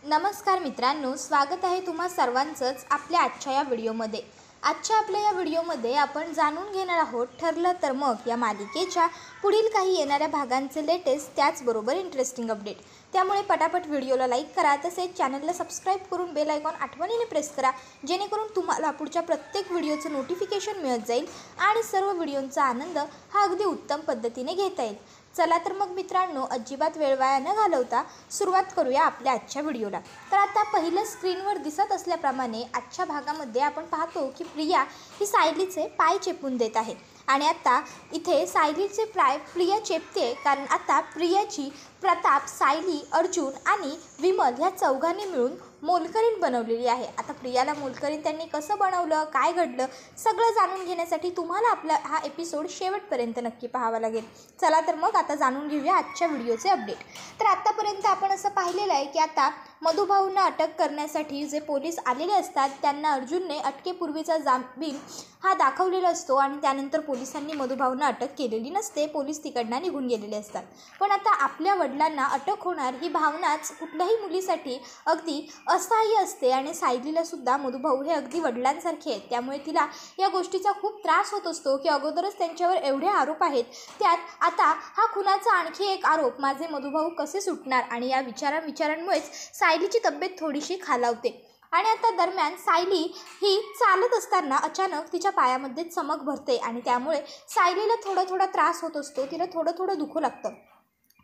नमस्कार मित्रांनो, स्वागत आहे तुम्हा सर्वांचंच आपल्या आजच्या या व्हिडिओमध्ये। आजच्या आपल्या या व्हिडिओमध्ये आपण जाणून घेणार आहोत ठरलं तर मग या मालिकेच्या पुढील काही येणाऱ्या भागांचे लेटेस्ट त्याचबरोबर इंटरेस्टिंग अपडेट। त्यामुळे पटापट व्हिडिओला लाईक करा, तसेच चॅनलला सबस्क्राईब करून बेल आयकॉन आठवणीने प्रेस करा, जेणेकरून तुम्हाला पुढच्या प्रत्येक व्हिडिओचं नोटिफिकेशन मिळत जाईल आणि सर्व व्हिडिओंचा आनंद हा अगदी उत्तम पद्धतीने घेता येईल। चला तर मग मित्रांनो, अजिबात वेळ वाया न घालवता सुरुवात करूया आपल्या आजच्या व्हिडिओला। तर आता पहिलं स्क्रीनवर दिसत असल्याप्रमाणे आजच्या भागामध्ये आपण पाहतो की प्रिया ही सायलीचे पाय चेपून देत आहे आणि आता इथे सायलीचे पाय प्रिया चेपते, कारण आता प्रियाची प्रताप, सायली, अर्जुन आणि विमल या चौघांनी मिळून मोलकरीण बनवलेली आहे। आता प्रियाला मोलकरीण त्यांनी कसं बनवलं, काय घडलं, सगळं जाणून घेण्यासाठी तुम्हाला आपला हा एपिसोड शेवटपर्यंत नक्की पाहावा लागेल। चला तर मग आता जाणून घेऊया आजच्या व्हिडिओचे अपडेट। तर आतापर्यंत आपण असं पाहिलेलं आहे की आता मधुभाऊंना अटक करण्यासाठी जे पोलीस आलेले असतात त्यांना अर्जुनने अटकेपूर्वीचा जामीन हा दाखवलेला असतो आणि त्यानंतर पोलिसांनी मधुभाऊंना अटक केलेली नसते, पोलीस तिकडनं निघून गेलेले असतात। पण आता आपल्या वडिलांना अटक होणार ही भावनाच कुठल्याही मुलीसाठी अगदी असह्य असते आणि सायलीला सुद्धा मधुभाऊ हे अगदी वडिलांसारखे आहेत, त्यामुळे तिला या गोष्टीचा खूप त्रास होत असतो की अगोदरच त्यांच्यावर एवढे आरोप आहेत, त्यात आता हा खुनाचा आणखी एक आरोप, माझे मधुभाऊ कसे सुटणार, आणि या विचारांमुळेच सायलीची तब्येत थोडीशी खालावते। आणि आता दरम्यान सायली ही चालत असताना अचानक तिच्या पायामध्ये चमक भरते आणि त्यामुळे सायलीला थोडा त्रास होत असतो, तिला थोडं दुखू लागतं।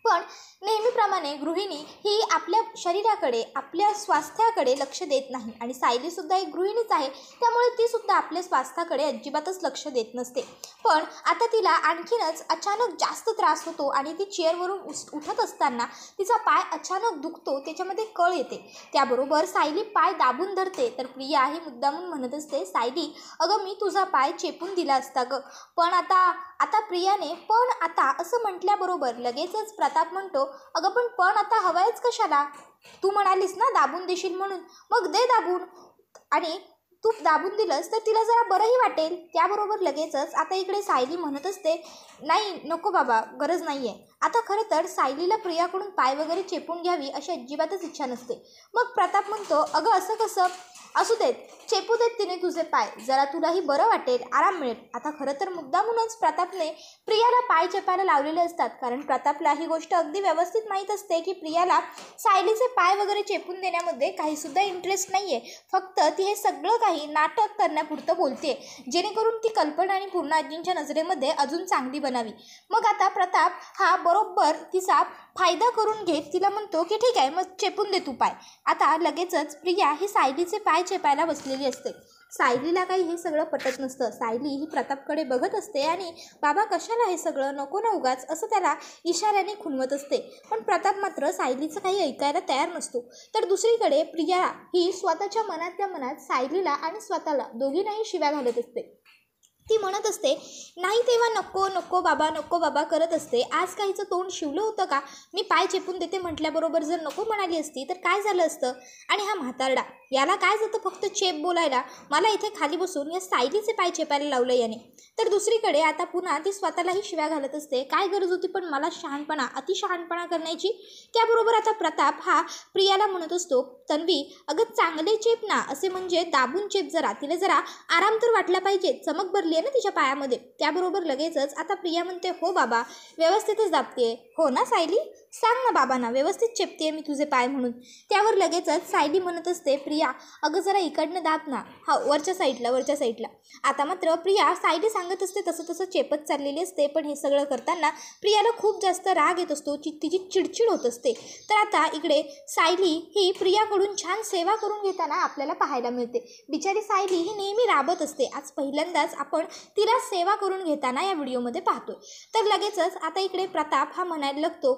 पण नेहमीप्रमाणे गृहिणी ही आपल्या शरीराकडे, आपल्या स्वास्थ्याकडे लक्ष देत नाही आणि सायलीसुद्धा एक गृहिणीच आहे, त्यामुळे तीसुद्धा आपल्या स्वास्थ्याकडे अजिबातच लक्ष देत नसते। पण आता तिला आणखीनच अचानक जास्त त्रास होतो आणि ती चेअरवरून उठत असताना तिचा पाय अचानक दुखतो, त्याच्यामध्ये कळ येते। त्याबरोबर सायली पाय दाबून धरते, तर प्रिया ही मुद्दामून म्हणत असते, सायली अगं मी तुझा पाय चेपून दिला असता गं, पण आता प्रियाने पण आता असं म्हटल्याबरोबर लगेचच प्रताप म्हणतो, अगं पण आता हवायच कशाला, तू म्हणालीस ना दाबून देशील म्हणून, मग दे दाबून, आणि तू दाबून दिलंस तर तिला जरा बरंही वाटेल। त्याबरोबर लगेचच आता इकडे सायली म्हणत असते, नाही नको बाबा, गरज नाही आहे। आता खरं तर सायलीला प्रियाकडून पाय वगैरे चेपून घ्यावी अशी अजिबातच इच्छा नसते। मग प्रताप म्हणतो, अगं असं कसं, असू देत, चेपू देत तिने तुझे पाय, जरा तुलाही बरं वाटेल, आराम मिळेल। आता खरं तर मुद्दामूनच प्रतापने प्रियाला पाय चेपायला लावलेले असतात, कारण प्रतापला ही गोष्ट अगदी व्यवस्थित माहीत असते की प्रियाला सायलीचे पाय वगैरे चेपून देण्यामध्ये काहीसुद्धा इंटरेस्ट नाही आहे, फक्त ती हे सगळं काही नाटक करण्यापुरतं बोलते, जेणेकरून ती कल्पना आणि पूर्णा आजींच्या नजरेमध्ये अजून चांगली बनावी। मग आता प्रताप हा बरोबर तिचा फायदा करून घेत तिला म्हणतो की ठीक आहे, मग चेपून दे तू पाय। आता लगेचच प्रिया ही सायलीचे पाय चेपायला बसलेली असते। सायलीला काही हे सगळं पटत नसतं, सायली ही प्रतापकडे बघत असते आणि बाबा कशाला हे सगळं, नको ना उगाच, असं त्याला इशाऱ्याने खुणवत असते। पण प्रताप मात्र सायलीचं काही ऐकायला तयार नसतो। तर दुसरीकडे प्रिया ही स्वतःच्या मनातल्या मनात सायलीला आणि स्वतःला दोघींनाही शिव्या घालत असते। ती म्हणत असते, नाही तेव्हा नको नको बाबा करत असते, आज काहीचं तोंड शिवलं होतं का, मी पाय चेपून देते म्हटल्याबरोबर जर नको म्हणाली असती तर काय झालं असतं, आणि हा म्हातारडा याला काय जातं फक्त चेप बोलायला, मला इथे खाली बसून या सायलीचे पाय चेपायला लावलं याने। तर दुसरीकडे आता पुन्हा ती स्वतःलाही शिव्या घालत असते, काय गरज होती पण मला अतिशहाणपणा करण्याची। त्याबरोबर आता प्रताप हा प्रियाला म्हणत असतो, तन्वी अगं चांगले चेप ना, असे म्हणजे दाबून चेप, जरा तिला जरा आराम तर वाटला पाहिजे, चमक भरली आहे ना तिच्या पायामध्ये। त्याबरोबर लगेचच आता प्रिया म्हणते, हो बाबा व्यवस्थितच दाबते, हो ना सायली, सांग ना बाबांना व्यवस्थित चेपते मी तुझे पाय म्हणून। त्यावर लगेचच सायली म्हणत असते, प्रिया अगं जरा इकडनं दाब ना, हा वरच्या साईडला। आता मात्र प्रिया सायली सांगत असते तसं चेपत चाललेली असते, पण हे सगळं करताना प्रियाला खूप जास्त राग येत असतो, तिची चिडचिड होत असते। तर आता इकडे सायली ही प्रियाकडून छान सेवा करून घेताना आपल्याला पाहायला मिळते। बिचारी सायली ही नेहमी राबत असते, आज पहिल्यांदाच आपण तिला सेवा करून घेताना या व्हिडिओमध्ये पाहतोय। तर लगेचच आता इकडे प्रताप हा म्हणायला लागतो,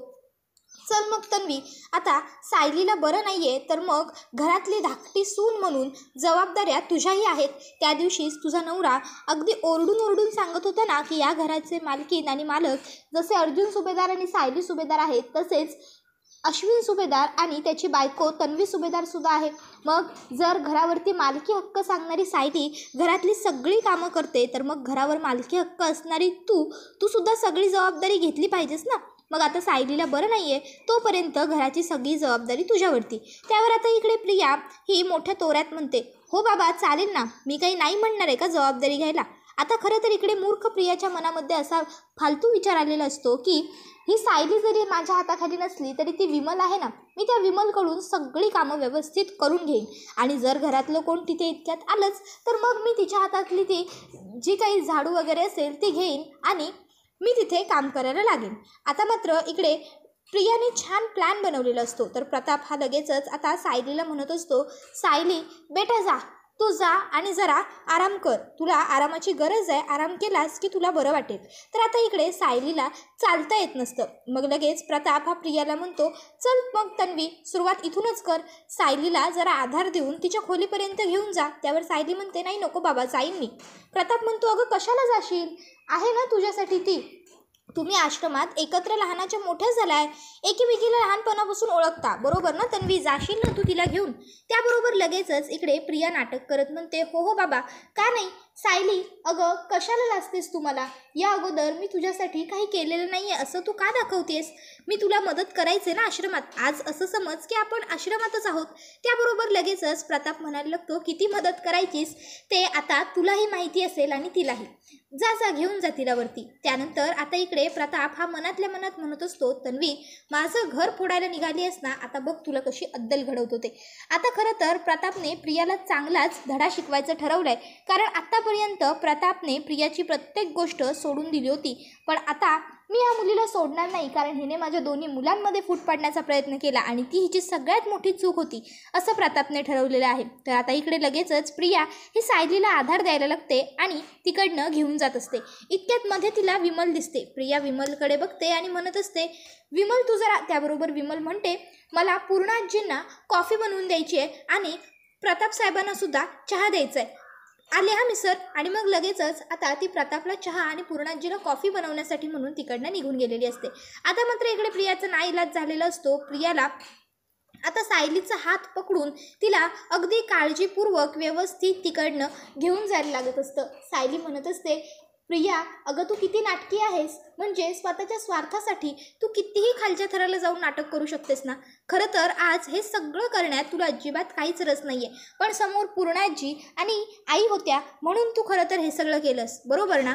चल मग तन्वी, आता सायलीला बरं नाही आहे तर मग घरातली धाकटी सून म्हणून जबाबदाऱ्या तुझ्याही आहेत। त्या दिवशीच तुझा नवरा अगदी ओरडून सांगत होता ना की या घराचे मालकीन आणि मालक जसे अर्जुन सुभेदार आणि सायली सुभेदार आहेत, तसेच अश्विन सुभेदार आणि त्याची बायको तन्वी सुभेदार सुद्धा आहे। मग जर घरावरती मालकी हक्क सांगणारी सायली घरातली सगळी कामं करते, तर मग घरावर मालकी हक्क असणारी तू सुद्धा सगळी जबाबदारी घेतली पाहिजेस ना। मग आता सायलीला बरं नाही आहे तोपर्यंत घराची सगळी जबाबदारी तुझ्यावरती. त्यावर आता इकडे प्रिया ही मोठ्या तोऱ्यात म्हणते, हो बाबा चालेल ना, मी काही नाही म्हणणार आहे का जबाबदारी घ्यायला. आता खरं तर इकडे मूर्ख प्रियाच्या मनामध्ये असा फालतू विचार आलेला असतो की ही सायली जरी माझ्या हाताखाली नसली तरी ती विमल आहे ना, मी त्या विमलकडून सगळी कामं व्यवस्थित करून घेईन आणि जर घरातलं कोण तिथे इतक्यात आलंच तर मग मी तिच्या हातातली ती जी काही झाडू वगैरे असेल ती घेईन आणि मी तिथे काम करायला लागेन. आता मात्र इकडे प्रियाने छान प्लॅन बनवलेला असतो. तर प्रताप हा लगेचच आता सायलीला म्हणत असतो, सायली बेटा जा, तू जा आणि जरा आराम कर, तुला आरामाची गरज आहे, आराम केलास की तुला बरं वाटेल. तर आता इकडे सायलीला चालता येत नसतं. मग लगेच प्रताप हा प्रियाला म्हणतो, चल मग तन्वी सुरुवात इथूनच कर, सायलीला जरा आधार देऊन तिच्या खोलीपर्यंत घेऊन जा. त्यावर सायली म्हणते, नाही नको बाबा जाईन मी. प्रताप म्हणतो, अगं कशाला जाशील, आहे ना तुझ्यासाठी ती, तुम्ही आश्रमात एकत्र लहानाच्या मोठ्या झालाय, एकीमेकीला लहानपणापासून ओळखता, बरोबर ना तन्वी, जाशील ना तू तिला घेऊन. त्याबरोबर लगेचच इकडे प्रिया नाटक करत म्हणते, हो बाबा का नाही. सायली अगं कशाला लाजतेस तू मला, या अगोदर मी तुझ्यासाठी काही केलेलं नाही आहे असं तू का दाखवतेस, मी तुला मदत करायचे ना आश्रमात, आज असं समज की आपण आश्रमातच आहोत. त्याबरोबर लगेचच प्रताप म्हणायला लागतो, किती मदत करायचीस ते आता तुलाही माहिती असेल आणि तिलाही, जा घेऊन जा तिला वरती. त्यानंतर आता इकडे प्रताप हा मनातल्या मनात म्हणत असतो, तन्वी माझं घर फोडायला निघाली आहेस ना, आता बघ तुला कशी अद्दल घडवतो ते. आता खरं तर प्रतापने प्रियाला चांगलाच धडा शिकवायचं ठरवलंय, कारण आत्तापर्यंत प्रतापने प्रियाची प्रत्येक गोष्ट सोडून दिली होती, पण आता मी या मुलीला सोडणार नाही, कारण हिने माझ्या दोन्ही मुलांमध्ये फूट पाडण्याचा प्रयत्न केला आणि ती हिची सगळ्यात मोठी चूक होती असं प्रतापने ठरवलेलं आहे. तर आता इकडे लगेचच प्रिया ही सायलीला आधार द्यायला लागते आणि तिकडनं घेऊन जात असते. इतक्यात मध्ये तिला विमल दिसते. प्रिया विमलकडे बघते आणि म्हणत असते, विमल तू जरा. त्याबरोबर विमल म्हणते, मला पूर्णाजींना कॉफी बनवून द्यायची आहे आणि प्रताप साहेबांना सुद्धा चहा द्यायचा आहे, आले हा मिसर. आणि मग लगेचच आता ती प्रतापला चहा आणि पूर्णाजीला कॉफी बनवण्यासाठी म्हणून तिकडनं निघून गेलेली असते. आता मात्र इकडे प्रियाचा नाईलाज झालेला असतो. प्रियाला आता सायलीचा हात पकडून तिला अगदी काळजीपूर्वक व्यवस्थित तिकडनं घेऊन जायला लागत असतं. सायली म्हणत असते, प्रिया अगं तू किती नाटकी आहेस, म्हणजे स्वतःच्या स्वार्थासाठी तू कितीही खालच्या थराला जाऊन नाटक करू शकतेस ना. खरं तर आज हे सगळं करण्यात तुला अजिबात काहीच रस नाही आहे, पण समोर पूर्णाजी आणि आई होत्या म्हणून तू खरं तर हे सगळं केलंस, बरोबर ना.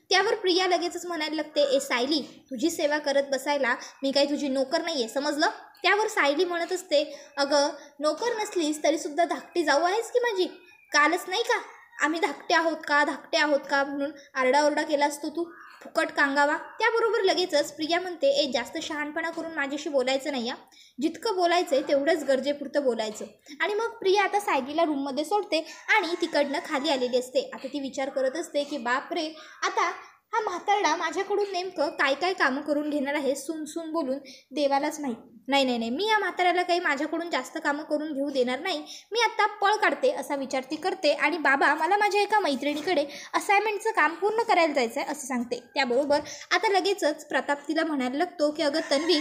त्यावर प्रिया लगेचच म्हणायला लागते, ए सायली तुझी सेवा करत बसायला मी काही तुझी नोकर नाही आहे, समजलं. त्यावर सायली म्हणत असते, अगं नोकर नसलीस तरीसुद्धा धाकटी जाऊ आहेस की माझी, कालच नाही का आम्ही धाकटे आहोत का म्हणून आरडाओरडा केला असतो तू, फुकट कांगावा. त्याबरोबर लगेचच प्रिया म्हणते, ए जास्त शहाणपणा करून माझ्याशी बोलायचं नाही या, जितकं बोलायचं आहे तेवढंच गरजेपुरतं बोलायचं. आणि मग प्रिया आता सायलीला रूममध्ये सोडते आणि तिकडनं खाली आलेली असते. आता ती विचार करत असते की बापरे, आता हा म्हातारडा माझ्याकडून नेमकं काय काय कामं करून घेणार आहे, सून बोलून देवालाच माहीत. नाही मी या म्हाताऱ्याला काही माझ्याकडून जास्त कामं करून घेऊ देणार नाही, मी आत्ता पळ काढते असा विचार ती करते. आणि बाबा मला माझ्या एका मैत्रिणीकडे असाइनमेंटचं काम पूर्ण करायला जायचं आहे असं सांगते. त्याबरोबर आता लगेचच प्रताप तिला म्हणायला लागतो की अगं तन्वी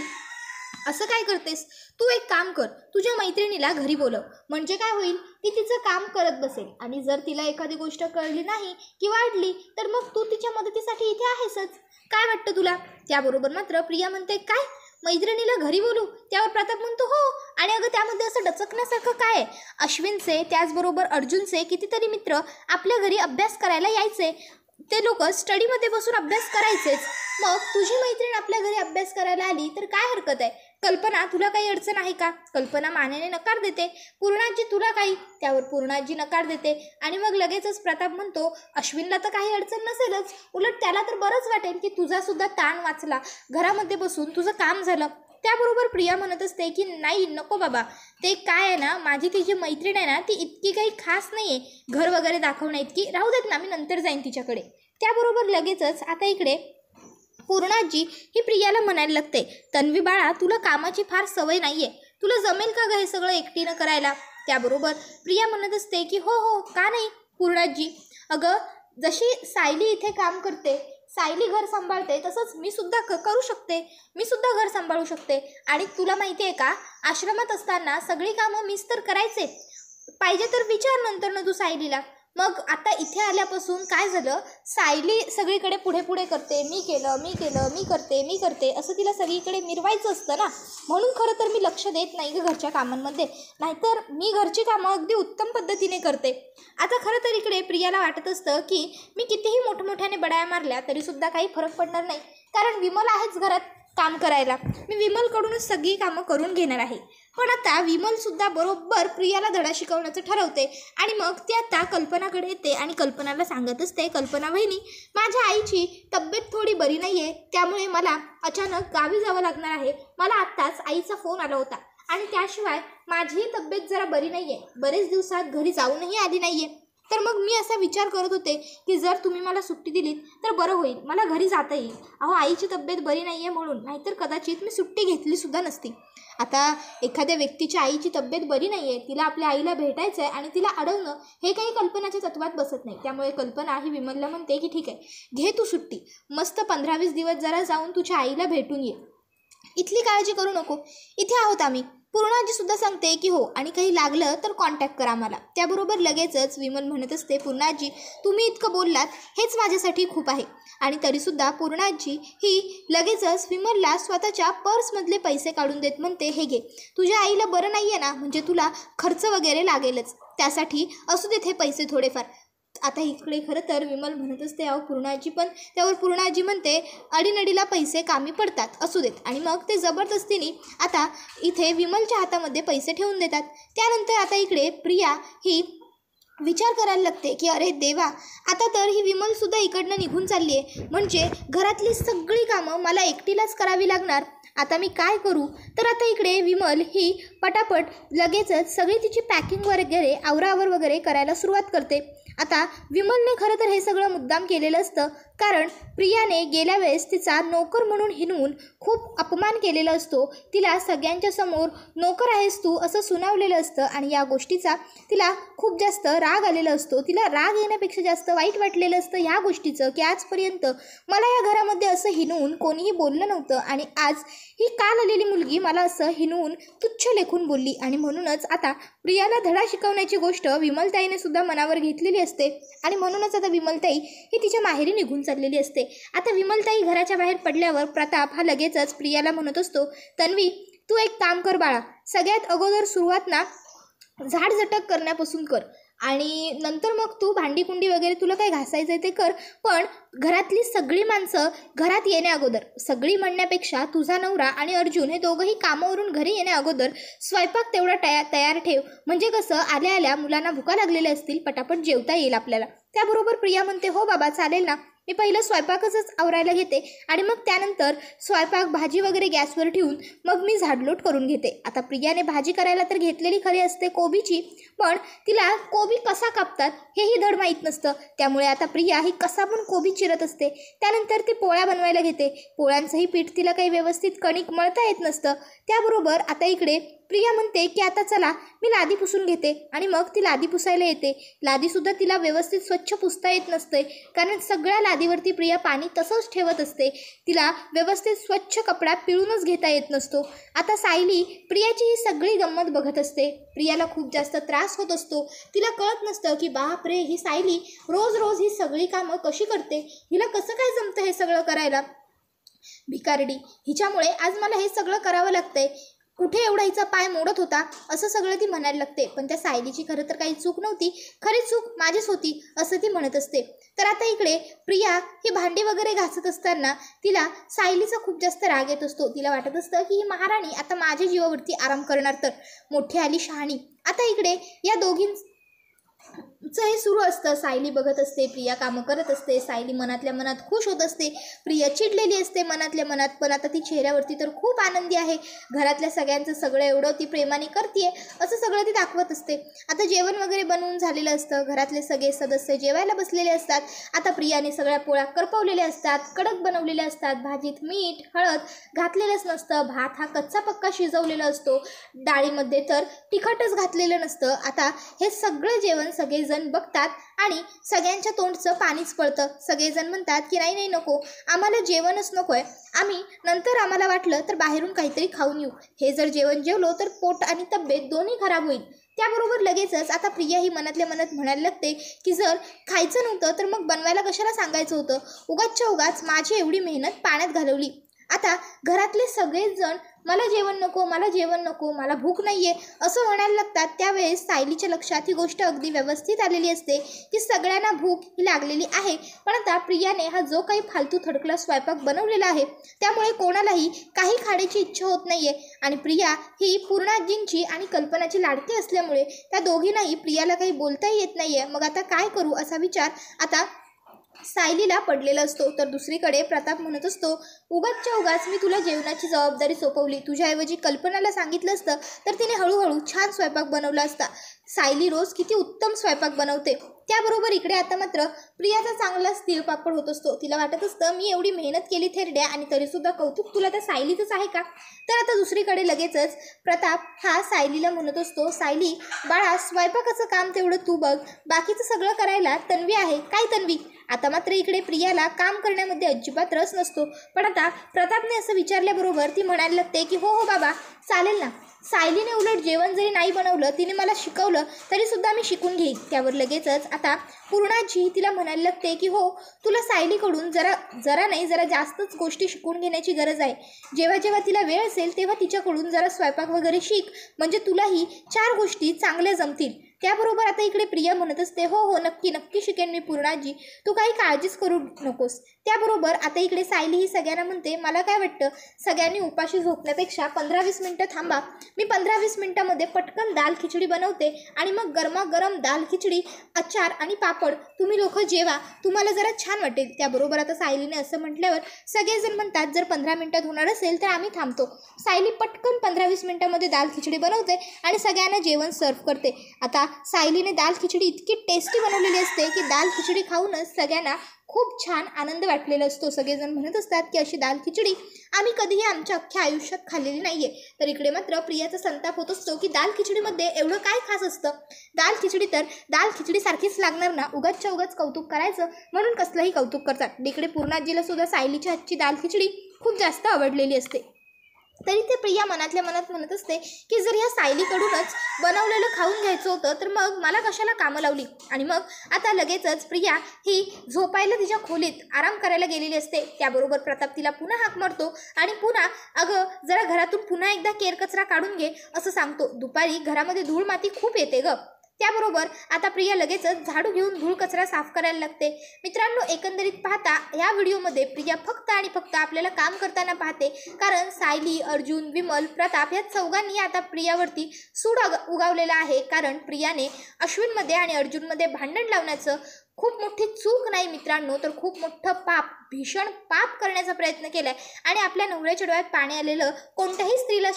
असं काय करतेस, तू एक काम कर, तुझ्या मैत्रिणीला घरी बोलव, म्हणजे काय होईल, ती तिचं काम करत बसेल आणि जर तिला एखादी गोष्ट कळली नाही की वाढली तर मग तू तिच्या मदतीसाठी इथे आहेसच, काय वाटतं तुला. त्याबरोबर मात्र प्रिया म्हणते, काय मैत्रिणीला घरी बोलू. त्यावर प्रताप म्हणतो, हो, आणि अगं त्यामध्ये असं डचकण्यासारखं काय आहे, अश्विनचे त्याचबरोबर अर्जुनचे कितीतरी मित्र आपल्या घरी अभ्यास करायला यायचे, ते लोक स्टडीमध्ये बसून अभ्यास करायचेच, मग तुझी मैत्रीण आपल्या घरी अभ्यास करायला आली तर काय हरकत आहे. कल्पना तुला काही अडचण आहे का. कल्पना मानेने नकार देते. पूर्णाजी तुला काही. त्यावर पूर्णाजी नकार देते. आणि मग लगेचच प्रताप म्हणतो, अश्विनला तर काही अडचण नसेलच, उलट त्याला तर बरंच वाटेल की तुझा सुद्धा ताण वाचला, घरामध्ये बसून तुझं काम झालं. त्याबरोबर प्रिया म्हणत असते की नाही नको बाबा, ते काय आहे ना, माझी ती जी मैत्रीण आहे ना ती इतकी काही खास नाही आहे घर वगैरे दाखवण्या इतकी, राहू देत ना, मी नंतर जाईन तिच्याकडे. त्याबरोबर लगेचच आता इकडे पूर्णाजी ही प्रियाला म्हणायला लागते, तन्वी बाळा तुला कामाची फार सवय नाही आहे, तुला जमेल का ग हे सगळं एकटीनं करायला. त्याबरोबर प्रिया म्हणत असते की हो का नाही पूर्णाजी, अगं जशी सायली इथे काम करते, सायली घर सांभाळते, तसंच मी सुद्धा करू शकते, मी सुद्धा घर सांभाळू शकते. आणि तुला माहिती आहे का, आश्रमात असताना सगळी कामं मीच तर करायचे, पाहिजे तर विचार नंतर ना तू सायलीला. मग आता इथे आल्यापासून काय झालं, सायली सगळीकडे पुढे पुढे करते, मी केलं, मी करते असं तिला सगळीकडे मिरवायचं असतं ना, म्हणून खरं तर मी लक्ष देत नाही ग घरच्या कामांमध्ये. नाहीतर मी घरची कामं अगदी उत्तम पद्धतीने करते. आता खरं तर इकडे प्रियाला वाटत असतं की मी कितीही मोठमोठ्याने बडाया मारल्या तरीसुद्धा काही फरक पडणार नाही, कारण विमल आहेच घरात काम करायला. मी विमलकडूनच सगळी कामं करून घेणार आहे. पण आता विमलसुद्धा बरोबर प्रियाला धडा शिकवण्याचं ठरवते आणि मग ती आता कल्पनाकडे येते आणि कल्पनाला सांगत असते, कल्पना वहिनी, माझ्या आईची तब्येत थोडी बरी नाही आहे, त्यामुळे मला अचानक गावी जावं लागणार आहे. मला आत्ताच आईचा फोन आला होता आणि त्याशिवाय माझीही तब्येत जरा बरी नाही आहे, बरेच दिवसात घरी जाऊनही आली नाही आहे. तर मग मी असा विचार करत होते की जर तुम्ही मला सुट्टी दिलीत तर बरं होईल, मला घरी जाता येईल. अहो, आईची तब्येत बरी नाही आहे म्हणून, नाहीतर कदाचित मी सुट्टी घेतलीसुद्धा नसती. आता एखाद्या व्यक्तीच्या आईची तब्येत बरी नाही आहे, तिला आपल्या आईला भेटायचं आहे आणि तिला अडवणं हे काही कल्पनाच्या तत्वात बसत नाही. त्यामुळे कल्पना ही विमलला म्हणते की ठीक आहे, घे तू सुट्टी, मस्त 15-20 दिवस जरा जाऊन तुझ्या आईला भेटून ये, इथली काळजी करू नको, इथे आहोत आम्ही. पूर्णाजीसुद्धा सांगते की हो, आणि काही लागलं तर कॉन्टॅक्ट करा मला. त्याबरोबर लगेचच विमल म्हणत असते, पूर्णाजी तुम्ही इतकं बोललात हेच माझ्यासाठी खूप आहे. आणि तरीसुद्धा पूर्णाजी ही लगेचच विमलला स्वतःच्या पर्समधले पैसे काढून देत म्हणते, हे घे, तुझ्या आईला बरं नाही आहे ना, म्हणजे तुला खर्च वगैरे लागेलच, त्यासाठी असू देत हे पैसे थोडेफार. आता इकडे खरं तर विमल म्हणत असते, अहो पूर्णाजी, पण त्यावर पूर्णाजी म्हणते, अडीनडीला पैसे कामी पडतात, असू देत. आणि मग ते जबरदस्तीने आता इथे विमलच्या हातामध्ये पैसे ठेवून देतात. त्यानंतर आता इकडे प्रिया ही विचार करायला लागते की अरे देवा, आता तर ही विमलसुद्धा इकडनं निघून चालली आहे, म्हणजे घरातली सगळी कामं मला एकटीलाच करावी लागणार. आता मी काय करू? तर आता इकडे विमल ही पटापट लगेचच सगळी तिची पॅकिंग वगैरे आवरावर वगैरे करायला सुरुवात करते. आता विमलने खरं तर हे सगळं मुद्दाम केलेलं असतं, कारण प्रियाने गेल्या वेळेस तिचा नोकर म्हणून हिणवून खूप अपमान केलेला असतो. तिला सगळ्यांच्या समोर नोकर आहेस तू असं सुनावलेलं असतं आणि या गोष्टीचा तिला खूप जास्त राग आलेला असतो. तिला राग येण्यापेक्षा जास्त वाईट वाटलेलं असतं ह्या गोष्टीचं की आजपर्यंत मला या घरामध्ये असं हिणवून कोणीही बोललं नव्हतं आणि आज ही काल आलेली मुलगी मला असं हिणवून तुच्छ लेखून बोलली. आणि म्हणूनच आता प्रियाला धडा शिकवण्याची गोष्ट विमलताईने सुद्धा मनावर घेतलेली असते आणि म्हणूनच आता विमलताई ही तिच्या माहेरी निघून चाललेली असते. आता विमलताई घराच्या बाहेर पडल्यावर प्रताप हा लगेचच प्रियाला म्हणत असतो, तन्वी तू एक काम कर बाळा, सगळ्यात अगोदर सुरुवात ना झाडझटक करण्यापासून कर आणि नंतर मग तू भांडीकुंडी वगैरे तुला काय घासायचं आहे ते कर, पण घरातली सगळी माणसं घरात येण्या अगोदर, सगळी म्हणण्यापेक्षा तुझा नवरा आणि अर्जुन हे दोघंही कामावरून घरी येण्या अगोदर स्वयंपाक तेवढा तयार ठेव, म्हणजे कसं आल्या आल्या मुलांना भुका लागलेल्या असतील, पटापट जेवता येईल आपल्याला. त्याबरोबर प्रिया म्हणते, हो बाबा चालेल ना, मी पहिलं स्वयंपाकच आवरायला घेते आणि मग त्यानंतर स्वयंपाक भाजी वगैरे गॅसवर ठेवून मग मी झाडलोट करून घेते. आता प्रियाने भाजी करायला तर घेतलेली खरी असते कोबीची, पण तिला कोबी कसा कापतात हेही धड माहीत नसतं. त्यामुळे आता प्रिया ही कसा पण कोबी चिरत असते. त्यानंतर ती पोळ्या बनवायला घेते. पोळ्यांचंही पीठ तिला काही व्यवस्थित कणिक मळता येत नसतं. त्याबरोबर आता इकडे प्रिया म्हणते की आता चला मी लादी पुसून घेते आणि मग ती लादी पुसायला येते. लादीसुद्धा तिला व्यवस्थित स्वच्छ पुसता येत नसते, कारण सगळ्या लादीवरती प्रिया पाणी तसंच ठेवत असते. तिला व्यवस्थित स्वच्छ कपडा पिळूनच घेता येत नसतो. आता सायली प्रियाची ही सगळी गंमत बघत असते. प्रियाला खूप जास्त त्रास होत असतो. तिला कळत नसतं की बापरे, ही सायली रोज रोज ही सगळी कामं कशी करते, हिला कसं काय जमतं हे सगळं करायला. भिकारडी, हिच्यामुळे आज मला हे सगळं करावं लागतंय, कुठे एवढा हिचा पाय मोडत होता असं सगळं ती म्हणायला लागते. पण त्या सायलीची खरं तर काही चूक नव्हती, खरी चूक माझीच होती असं ती म्हणत असते. तर आता इकडे प्रिया ही भांडी वगैरे घासत असताना तिला सायलीचा खूप जास्त राग येत असतो. तिला वाटत असतं की ही महाराणी आता माझ्या जीवावरती आराम करणार, तर मोठी आली शहाणी. आता इकडे या दोघींचं हे सुरू असतं. सायली बघत असते, प्रिया कामं करत असते. सायली मनातल्या मनात खुश होत असते, प्रिया चिडलेली असते मनातल्या मनात, पण आता ती चेहऱ्यावरती तर खूप आनंदी आहे. घरातल्या सगळ्यांचं सगळं एवढं ती प्रेमाने करते असं सगळं ती दाखवत असते. आता जेवण वगैरे बनवून झालेलं असतं. घरातले सगळे सदस्य जेवायला बसलेले असतात. आता प्रियाने सगळ्या पोळ्या करपवलेल्या असतात, कडक बनवलेल्या असतात. भाजीत मीठ हळद घातलेलंच नसतं. भात हा कच्चा पक्का शिजवलेला असतो. डाळीमध्ये तर तिखटच घातलेलं नसतं. आता हे सगळं जेवण सगळे सगळेजण बघतात आणि सगळ्यांच्या तोंडचं पाणीच पळतं. सगळेजण म्हणतात की नाही नाही नको, आम्हाला जेवणच नको आहे, आम्हाला वाटलं तर बाहेरून काहीतरी खाऊन येऊ. हे जर जेवण जेवलो तर पोट आणि तब्येत दोन्ही खराब होईल. त्याबरोबर लगेचच आता प्रिया ही मनातल्या मनात म्हणायला लागते की जर खायचं नव्हतं तर मग बनवायला कशाला सांगायचं होतं, उगाच माझी एवढी मेहनत पाण्यात घालवली. आता घरातले सगळेच जण मला जेवण नको, मला भूक नाहीये असं म्हणायला लागतात. त्यावेळेस सायलीच्या लक्षात ही गोष्ट अगदी व्यवस्थित आलेली असते की सगळ्यांना भूक ही लागलेली आहे, पण आता प्रियाने हा जो काही फालतू थडकला स्वयंपाक बनवलेला आहे त्यामुळे कोणालाही काही खाण्याची इच्छा होत नाहीये. आणि प्रिया ही पूर्णाजींची आणि कल्पनाची लाडकी असल्यामुळे त्या दोघींनाही प्रियाला काही बोलताही येत नाहीये. मग आता काय करू असा विचार आता सायलीला पडलेला असतो. तर दुसरीकडे प्रताप म्हणत असतो, उगाच मी तुला जेवणाची जबाबदारी सोपवली, तुझ्याऐवजी कल्पनाला सांगितलं असतं तर तिने हळूहळू छान स्वयंपाक बनवला असता. सायली रोज किती उत्तम स्वयंपाक बनवते. त्याबरोबर इकडे आता मात्र प्रियाचा चांगलाच तिळपापड होत असतो. तिला वाटत असतं मी एवढी मेहनत केली थेरड्या आणि तरीसुद्धा कौतुक तुला त्या सायलीचंच आहे का. तर आता दुसरीकडे लगेचच प्रताप हा सायलीला म्हणत असतो, सायली बाळा स्वयंपाकाचं काम तेवढं तू बघ, बाकीचं सगळं करायला तन्वी आहे. काय तन्वी. आता मात्र इकडे प्रियाला काम करण्यामध्ये अजिबात रस नसतो. पण आता प्रतापने असं विचारल्याबरोबर ती म्हणायला लागते की हो बाबा चालेल ना, सायलीने उलट जेवण जरी नाही बनवलं तिने मला शिकवलं तरीसुद्धा मी शिकून घेईन. त्यावर लगेचच आता पूर्णाजी तिला म्हणायला लागते की हो तुला सायलीकडून जरा जास्तच गोष्टी शिकून घेण्याची गरज आहे. जेव्हा तिला वेळ असेल तेव्हा तिच्याकडून जरा स्वयंपाक वगैरे शिक, म्हणजे तुलाही 4 गोष्टी चांगल्या जमतील. त्याबरोबर आता इकडे प्रिया म्हणत असते हो नक्की शिकेन मी पूर्णाजी, तू काही काळजीच करू नकोस. त्याबरोबर आता इकडे सायली ही सगळ्यांना म्हणते मला काय वाटतं सगळ्यांनी उपाशी झोपण्यापेक्षा 15-20 मिनटं थांबा, मी 15-20 मिनटामध्ये पटकन दाल खिचडी बनवते आणि मग गरमागरम दाल खिचडी, अचार आणि पापड तुम्ही लोक जेवा, तुम्हाला जरा छान वाटेल. त्याबरोबर आता सायलीने असं म्हटल्यावर सगळेजण म्हणतात जर 15 मिनटात होणार असेल तर आम्ही थांबतो. सायली पटकन 15-20 मिनटामध्ये दाल खिचडी बनवते आणि सगळ्यांना जेवण सर्व करते. आता सायलीने दाल खिचडी इतकी टेस्टी बनवलेली असते की दाल खिचडी खाऊनच सगळ्यांना खूप छान आनंद वाटलेला असतो. सगळेजण म्हणत असतात की अशी दाल खिचडी आम्ही कधीही आमच्या अख्ख्या आयुष्यात खाल्लेली नाहीये. तर इकडे मात्र प्रियाचा संताप होत असतो की दाल खिचडीमध्ये एवढं काय खास असतं, दाल खिचडी तर दाल खिचडीसारखीच लागणार ना, उगाच कौतुक करायचं म्हणून कसलंही कौतुक करतात. इकडे पूर्णाजीला सुद्धा सायलीच्या हातची दाल खिचडी खूप जास्त आवडलेली असते. तरी ते प्रिया मनातल्या मनात म्हणत असते की जर ह्या सायलीकडूनच बनवलेलं खाऊन घ्यायचं होतं तर मग मला कशाला कामं लावली. आणि मग आता लगेचच प्रिया ही झोपायला तिच्या खोलीत आराम करायला गेलेली असते. त्याबरोबर प्रताप तिला पुन्हा हाक मारतो आणि पुन्हा अगं जरा घरातून पुन्हा एकदा केर कचरा काढून घे असं सांगतो. दुपारी घरामध्ये धूळ माती खूप येते ग. त्याबरोबर आता प्रिया लगेचच झाडू घेऊन धूळ कचरा साफ करायला लागते. मित्रांनो एकंदरीत पाहता या व्हिडिओमध्ये प्रिया फक्त आणि फक्त आपल्याला काम करताना पाहते, कारण सायली, अर्जुन, विमल, प्रताप या चौघांनी आता प्रियावरती सूड उगावलेला आहे. कारण प्रियाने अश्विनमध्ये आणि अर्जुनमध्ये भांडण लावण्याचं खूप मोठी चूक नाही मित्रांनो, तर खूप मोठं पाप, भीषण पाप करण्याचा प्रयत्न केलाय आणि आपल्या नवऱ्याच्या डोळ्यात पाणी आलेलं कोणत्याही स्त्रीला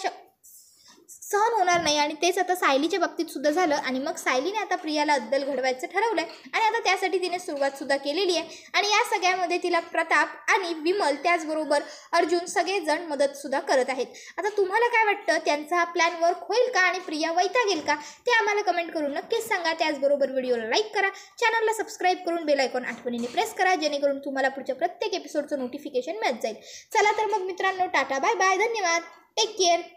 सहन होणार नाही. आणि तेच आता सायलीच्या बाबतीत सुद्धा झालं. आणि मग सायलीने आता प्रियाला अद्दल घडवायचं ठरवलंय आणि आता त्यासाठी तिने सुरुवात सुद्धा केलेली आहे. आणि या सगळ्यामध्ये तिला प्रताप आणि विमल त्याचबरोबर अर्जुन सगळेजण मदत सुद्धा करत आहेत. आता तुम्हाला काय वाटतं, त्यांचा हा प्लॅन वर्क होईल का आणि प्रिया वैतागेल का, ते आम्हाला कमेंट करून नक्कीच सांगा. त्याचबरोबर व्हिडिओला लाईक करा, चॅनलला सबस्क्राईब करून बेल आयकॉन आठवणीने प्रेस करा, जेणेकरून तुम्हाला पुढच्या प्रत्येक एपिसोडचं नोटिफिकेशन मिळत जाईल. चला तर मग मित्रांनो, टाटा बाय बाय, धन्यवाद, टेक केअर.